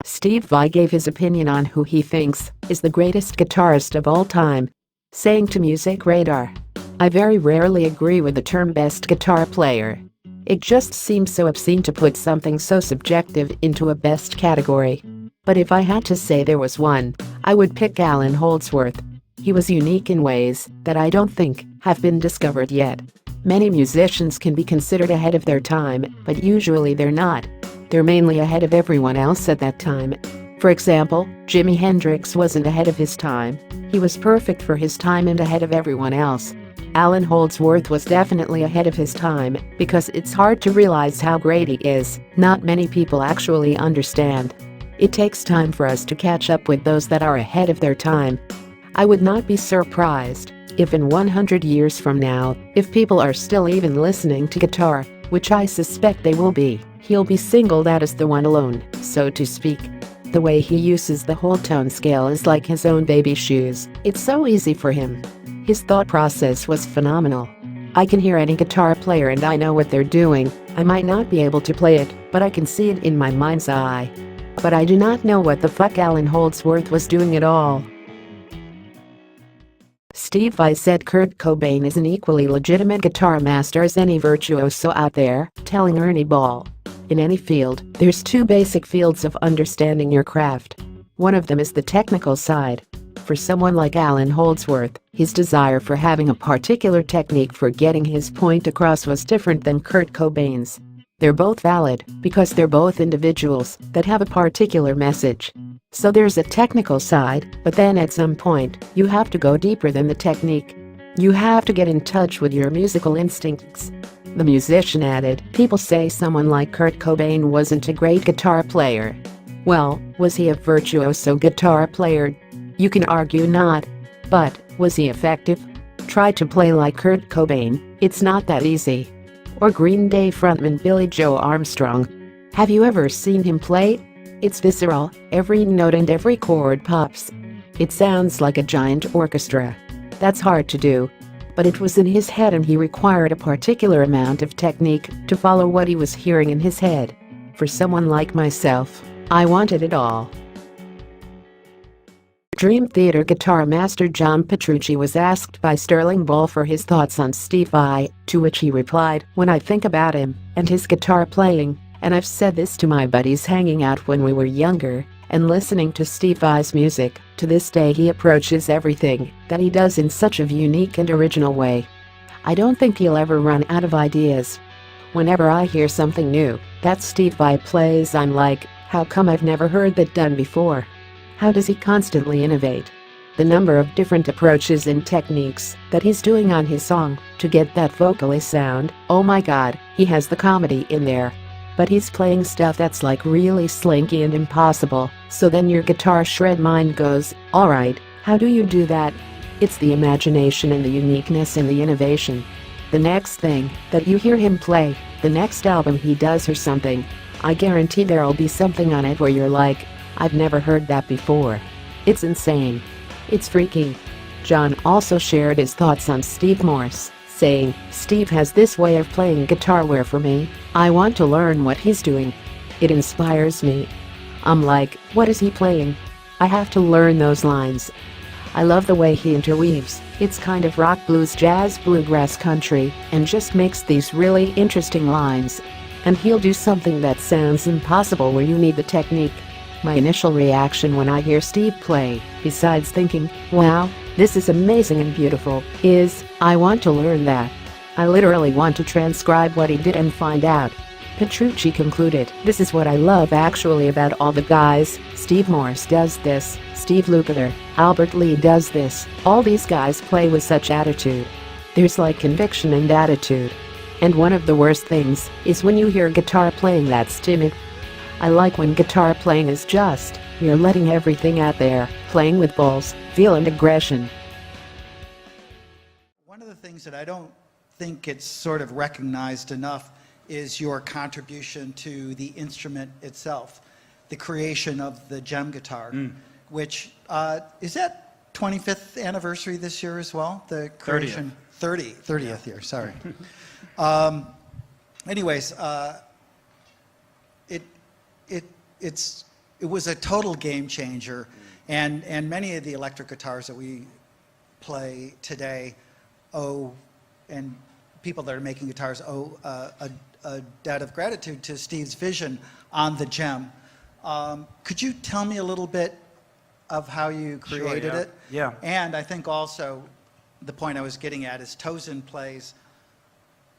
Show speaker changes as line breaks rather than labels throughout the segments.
Steve Vai gave his opinion on who he thinks is the greatest guitarist of all time, saying to Musicradar, "I very rarely agree with the term best guitar player. It just seems so obscene to put something so subjective into a best category. But if I had to say there was one, I would pick Allan Holdsworth. He was unique in ways that I don't think have been discovered yet. Many musicians can be considered ahead of their time, but usually they're not. They're mainly ahead of everyone else at that time. For example, Jimi Hendrix wasn't ahead of his time. He was perfect for his time and ahead of everyone else. Allan Holdsworth was definitely ahead of his time because it's hard to realize how great he is. Not many people actually understand. It takes time for us to catch up with those that are ahead of their time. I would not be surprised if in 100 years from now, if people are still even listening to guitar, which I suspect they will be, he'll be singled out as the one alone, so to speak. The way he uses the whole tone scale is like his own baby shoes. It's so easy for him. His thought process was phenomenal. I can hear any guitar player and I know what they're doing. I might not be able to play it, but I can see it in my mind's eye. But I do not know what the fuck Allan Holdsworth was doing at all." Steve Vai said Kurt Cobain is an equally legitimate guitar master as any virtuoso out there, telling Ernie Ball, "In any field, there's two basic fields of understanding your craft. One of them is the technical side. For someone like Allan Holdsworth, his desire for having a particular technique for getting his point across was different than Kurt Cobain's. They're both valid because they're both individuals that have a particular message. So there's a technical side, but then at some point, you have to go deeper than the technique. You have to get in touch with your musical instincts." The musician added, "People say someone like Kurt Cobain wasn't a great guitar player. Well, was he a virtuoso guitar player? You can argue not. But, was he effective? Try to play like Kurt Cobain, it's not that easy. Or Green Day frontman Billy Joe Armstrong. Have you ever seen him play? It's visceral, every note and every chord pops. It sounds like a giant orchestra. That's hard to do. But it was in his head and he required a particular amount of technique to follow what he was hearing in his head. For someone like myself, I wanted it all." Dream Theater guitar master John Petrucci was asked by Sterling Ball for his thoughts on Steve Vai, to which he replied, "When I think about him and his guitar playing, and I've said this to my buddies hanging out when we were younger and listening to Steve Vai's music, to this day he approaches everything that he does in such a unique and original way. I don't think he'll ever run out of ideas. Whenever I hear something new that Steve Vai plays, I'm like, how come I've never heard that done before? How does he constantly innovate? The number of different approaches and techniques that he's doing on his song to get that vocally sound, oh my god, he has the comedy in there. But he's playing stuff that's like really slinky and impossible, so then your guitar shred mind goes, alright, how do you do that? It's the imagination and the uniqueness and the innovation. The next thing that you hear him play, the next album he does or something, I guarantee there'll be something on it where you're like, I've never heard that before. It's insane. It's freaky." John also shared his thoughts on Steve Morse, saying, "Steve has this way of playing guitar where for me, I want to learn what he's doing. It inspires me. I'm like, what is he playing? I have to learn those lines. I love the way he interweaves, it's kind of rock, blues, jazz, bluegrass, country, and just makes these really interesting lines. And he'll do something that sounds impossible where you need the technique. My initial reaction when I hear Steve play, besides thinking, wow, this is amazing and beautiful, is, I want to learn that. I literally want to transcribe what he did and find out." Petrucci concluded, "This is what I love actually about all the guys. Steve Morse does this, Steve Lukather, Albert Lee does this, all these guys play with such attitude. There's like conviction and attitude. And one of the worst things is when you hear guitar playing that's timid. I like when guitar playing is just, you're letting everything out there, playing with balls, feel and aggression."
One of the things that I don't think it's sort of recognized enough is your contribution to the instrument itself, the creation of the Jem guitar, which is that 25th anniversary this year as well? The creation 30th year, sorry. Anyways, it's it was a total game changer. And many of the electric guitars that we play today and people that are making guitars owe a debt of gratitude to Steve's vision on the Jem. Could you tell me a little bit of how you created it?
Yeah.
And I think also the point I was getting at is Tosin plays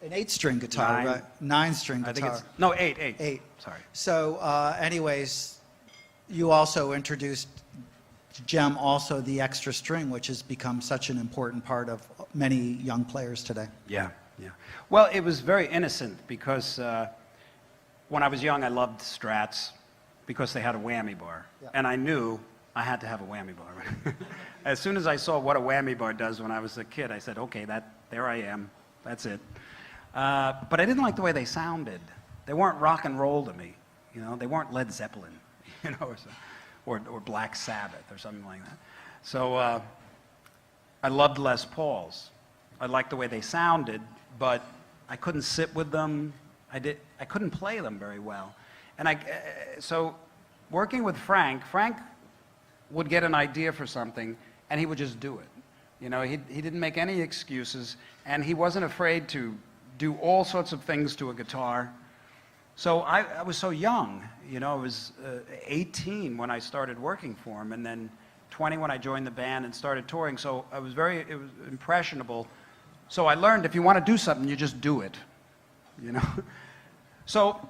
an 8-string guitar, right? 9-string guitar.
I think it's, no, 8.
8.
Sorry.
So anyways, you also introduced Jem, also the extra string, which has become such an important part of many young players today.
Yeah, yeah. Well, it was very innocent because when I was young, I loved Strats because they had a whammy bar.
Yeah.
And I knew I had to have a whammy bar. As soon as I saw what a whammy bar does when I was a kid, I said, okay, there I am. That's it. But I didn't like the way they sounded. They weren't rock and roll to me. You know, they weren't Led Zeppelin, you know, or Black Sabbath or something like that. So I loved Les Pauls. I liked the way they sounded, but I couldn't sit with them. I couldn't play them very well. And so working with Frank would get an idea for something, and he would just do it. You know, he didn't make any excuses, and he wasn't afraid to do all sorts of things to a guitar. So I was so young, you know, I was 18 when I started working for him, and then 20 when I joined the band and started touring. So it was impressionable. So I learned if you want to do something, you just do it, you know. So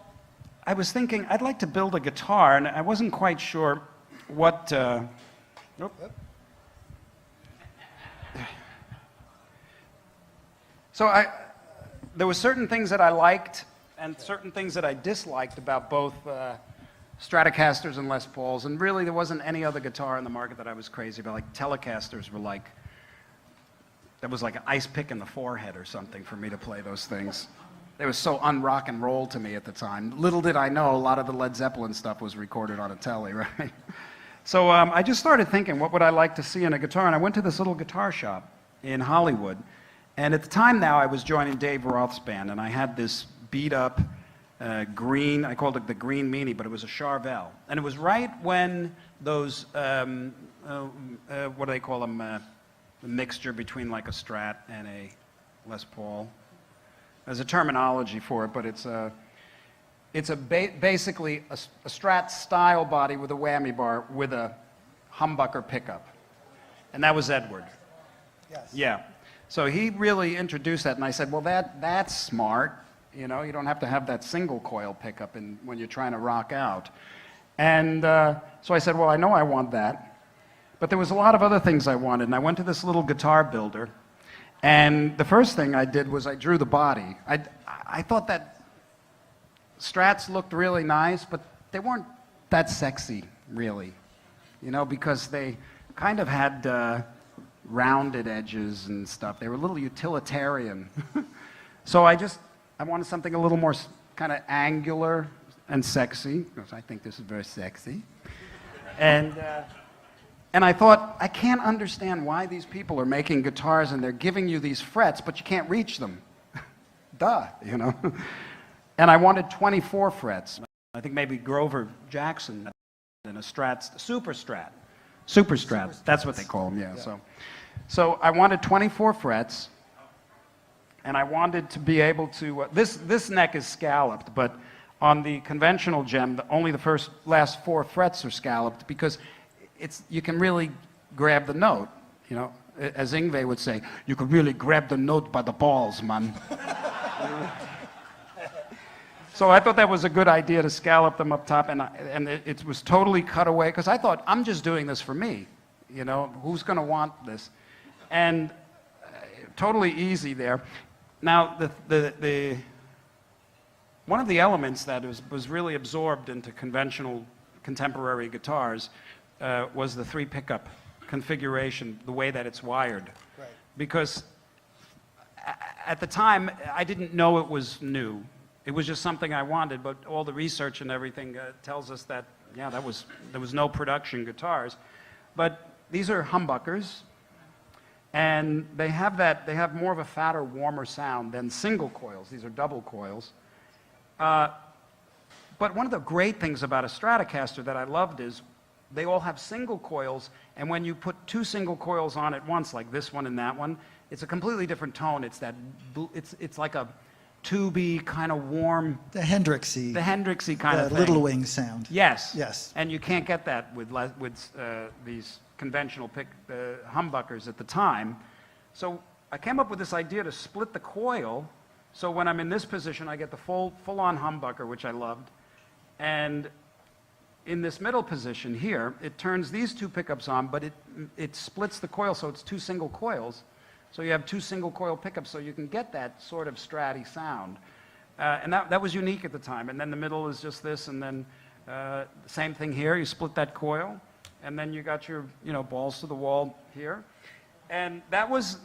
I was thinking I'd like to build a guitar, and I wasn't quite sure what. So there were certain things that I liked and certain things that I disliked about both Stratocasters and Les Pauls, and really there wasn't any other guitar in the market that I was crazy about. Like Telecasters were like, that was like an ice pick in the forehead or something for me to play those things. They were so un-rock and roll to me at the time. Little did I know a lot of the Led Zeppelin stuff was recorded on a Tele, right? So I just started thinking, what would I like to see in a guitar? And I went to this little guitar shop in Hollywood. And at the time now, I was joining Dave Roth's band, and I had this beat-up green, I called it the Green Meanie, but it was a Charvel. And it was right when those, what do they call them, a mixture between like a Strat and a Les Paul. There's a terminology for it, but it's basically a Strat style body with a whammy bar with a humbucker pickup. And that was Edward.
Yes.
Yeah. So he really introduced that, and I said, well, that's smart. You know, you don't have to have that single coil pickup when you're trying to rock out. And so I said, well, I know I want that. But there was a lot of other things I wanted, and I went to this little guitar builder, and the first thing I did was I drew the body. I thought that Strats looked really nice, but they weren't that sexy, really. You know, because they kind of had rounded edges and stuff. They were a little utilitarian. So I wanted something a little more kind of angular and sexy, because I think this is very sexy. And I thought, I can't understand why these people are making guitars and they're giving you these frets, but you can't reach them. Duh, you know. And I wanted 24 frets. I think maybe Grover Jackson in a Strat, Super Strat. That's what they call them, yeah. So I wanted 24 frets, and I wanted to be able to, this neck is scalloped, but on the conventional Jem, only the last 4 frets are scalloped because you can really grab the note, you know. As Yngwie would say, you can really grab the note by the balls, man. So I thought that was a good idea to scallop them up top, and it was totally cut away, because I thought, I'm just doing this for me, you know, who's going to want this? And totally easy there. Now, one of the elements that was really absorbed into conventional contemporary guitars was the 3 pickup configuration, the way that it's wired.
Right.
Because at the time, I didn't know it was new. It was just something I wanted, but all the research and everything tells us that, yeah, there was no production guitars. But these are humbuckers, and they have more of a fatter, warmer sound than single coils. These are double coils. But one of the great things about a Stratocaster that I loved is they all have single coils, and when you put two single coils on at once, like this one and that one, it's a completely different tone. It's that, it's like a tubey, kind of warm.
The Hendrixy.
The Hendrixy kind of
The
thing.
Little Wing sound.
Yes.
Yes.
And you can't get that with these conventional humbuckers at the time. So I came up with this idea to split the coil, so when I'm in this position, I get the full-on humbucker, which I loved. And in this middle position here, it turns these two pickups on, but it splits the coil, so it's two single coils. So you have two single coil pickups, so you can get that sort of stratty sound. And that was unique at the time. And then the middle is just this, and then the same thing here. You split that coil, and then you got your balls to the wall here. And that was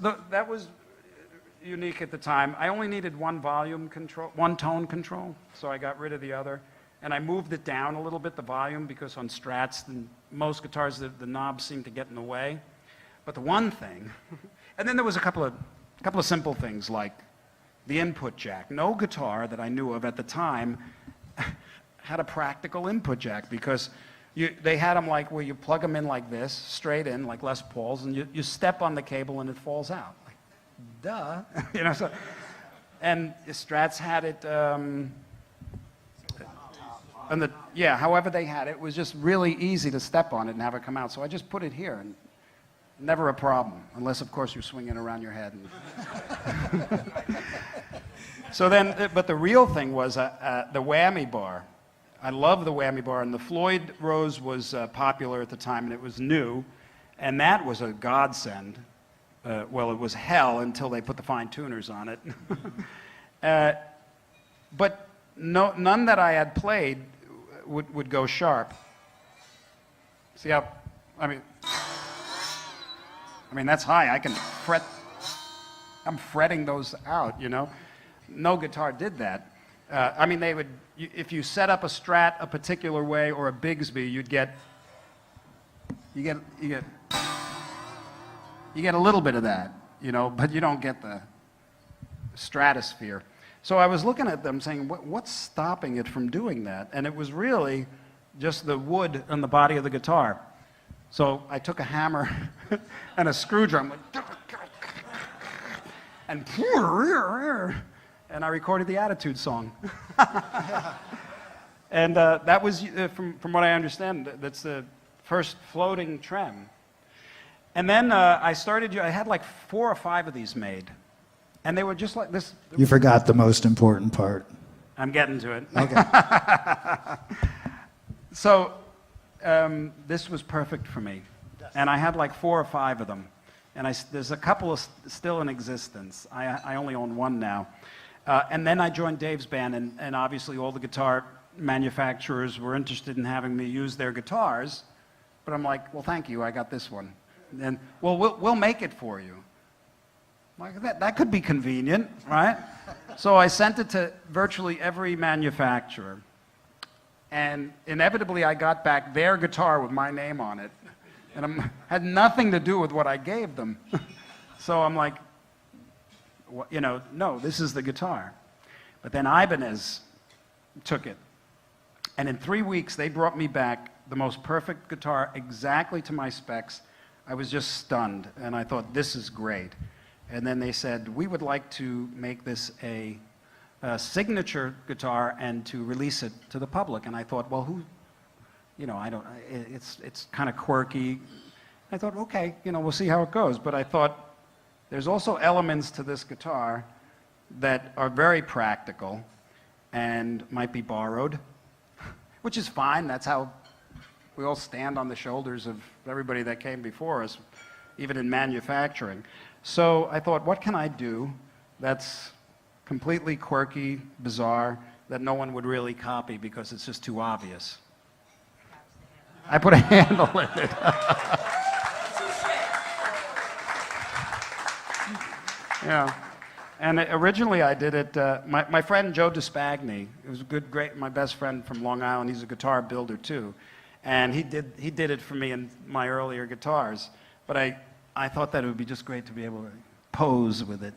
unique at the time. I only needed one volume control, one tone control, so I got rid of the other. And I moved it down a little bit, the volume, because on Strats, most guitars, the knobs seem to get in the way. But the one thing, and then there was a couple of simple things like the input jack. No guitar that I knew of at the time had a practical input jack, because they had them like where you plug them in like this, straight in, like Les Pauls, and you step on the cable and it falls out. Like, duh. So, and Strats had it, however they had it, it was just really easy to step on it and have it come out. So I just put it here, and never a problem, unless, of course, you're swinging around your head. So then, but the real thing was the whammy bar. I love the whammy bar, and the Floyd Rose was popular at the time, and it was new, and that was a godsend. Well, it was hell until they put the fine tuners on it. But none that I had played would go sharp. See how, I mean, that's high. I can fret. I'm fretting those out, No guitar did that. I mean, they would, if you set up a Strat a particular way or a Bigsby, you get a little bit of that, but you don't get the stratosphere. So I was looking at them saying, what's stopping it from doing that? And it was really just the wood on the body of the guitar. So I took a hammer and a screwdriver and I recorded the Attitude song. And that was, from what I understand, that's the first floating trem. And then I had like 4 or 5 of these made. And they were just like this.
You forgot the most important part.
I'm getting to it.
Okay.
So this was perfect for me. And I had like 4 or 5 of them. And there's a couple still in existence. I only own one now. And then I joined Dave's band, and obviously all the guitar manufacturers were interested in having me use their guitars. But I'm like, well, thank you, I got this one. And well, we'll make it for you. Like that could be convenient, right? So I sent it to virtually every manufacturer. And inevitably I got back their guitar with my name on it. And had nothing to do with what I gave them. So I'm like, no, this is the guitar. But then Ibanez took it. And in 3 weeks, they brought me back the most perfect guitar exactly to my specs. I was just stunned, and I thought, this is great. And then they said, we would like to make this a signature guitar and to release it to the public. And I thought, well, it's kind of quirky. I thought, okay, we'll see how it goes. But I thought, there's also elements to this guitar that are very practical and might be borrowed, which is fine. That's how we all stand on the shoulders of everybody that came before us, even in manufacturing. So I thought, what can I do that's completely quirky, bizarre, that no one would really copy because it's just too obvious? I put a handle in it. Yeah. And originally I did it, my friend Joe DeSpagni, it was my best friend from Long Island, he's a guitar builder too. And he did it for me in my earlier guitars. But I thought that it would be just great to be able to pose with it,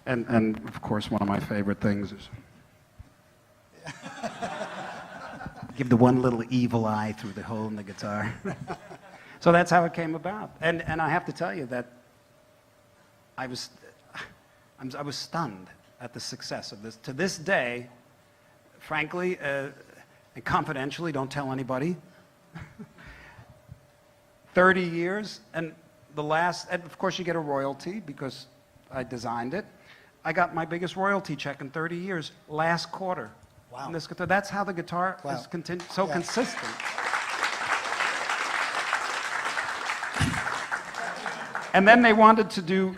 And of course, one of my favorite things is give the one little evil eye through the hole in the guitar. So that's how it came about. And I have to tell you that I was stunned at the success of this. To this day, frankly, and confidentially, don't tell anybody, 30 years, and of course you get a royalty because I designed it. I got my biggest royalty check in 30 years last quarter.
Wow.
On this guitar. That's how the guitar is so consistent. And then they wanted to do,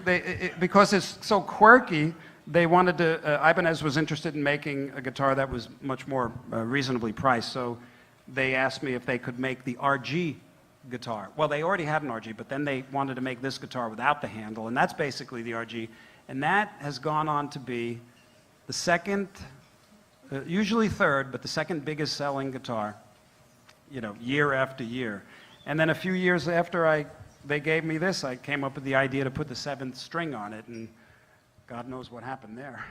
because it's so quirky, they wanted to, Ibanez was interested in making a guitar that was much more reasonably priced, so they asked me if they could make the RG guitar. Well, they already had an RG, but then they wanted to make this guitar without the handle, and that's basically the RG. And that has gone on to be the second, usually third, but the second biggest selling guitar, you know, year after year. And then a few years after they gave me this, I came up with the idea to put the 7th string on it, and God knows what happened there.